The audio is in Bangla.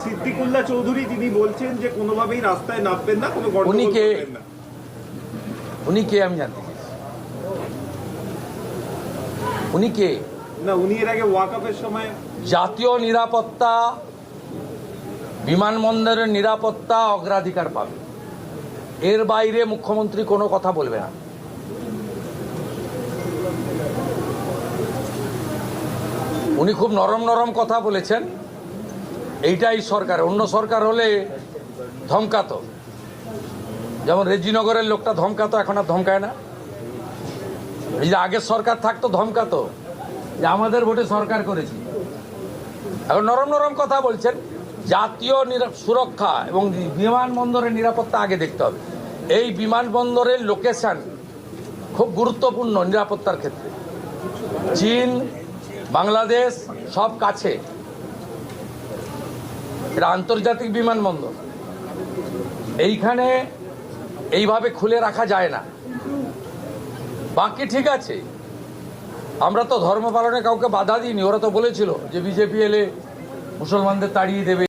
সিদ্দিকুল্লাহ চৌধুরী তিনি বলছেন যে কোনোভাবেই রাস্তায় নামবেন না, কোনো গন্ডগোল করবেন না। উনি কে আমি জানতে চাই, উনি কে? না, উনি এর আগে ওয়াকফের সময় জাতীয় নিরাপত্তা, বিমানবন্দরের নিরাপত্তা অগ্রাধিকার পাবে, এর বাইরে মুখ্যমন্ত্রী কোনো কথা বলবে না। উনি খুব নরম নরম কথা বলেছেন। এইটাই সরকার, অন্য সরকার হলে ধমকাতো, যেমন রেজিনগরের লোকটা ধমকাতো, এখন আর ধমকায় না। এই যে আগের সরকার থাকতো ধমকাতো যে আমাদের ভোটে সরকার করেছি, এখন নরম নরম কথা বলছেন। জাতীয় সুরক্ষা এবং বিমানবন্দরের নিরাপত্তা আগে দেখতে হবে। এই বিমানবন্দরের লোকেশন খুব গুরুত্বপূর্ণ নিরাপত্তার ক্ষেত্রে। চীন, বাংলাদেশ সব কাছে, এটা আন্তর্জাতিক বিমানবন্দর, এইখানে এইভাবে খুলে রাখা যায় না। বাকি ঠিক আছে, আমরা তো ধর্ম পালনে কাউকে বাধা দিইনি। ওরা তো বলেছিল যে বিজেপি এলে মুসলমানদের তাড়িয়ে দেবে।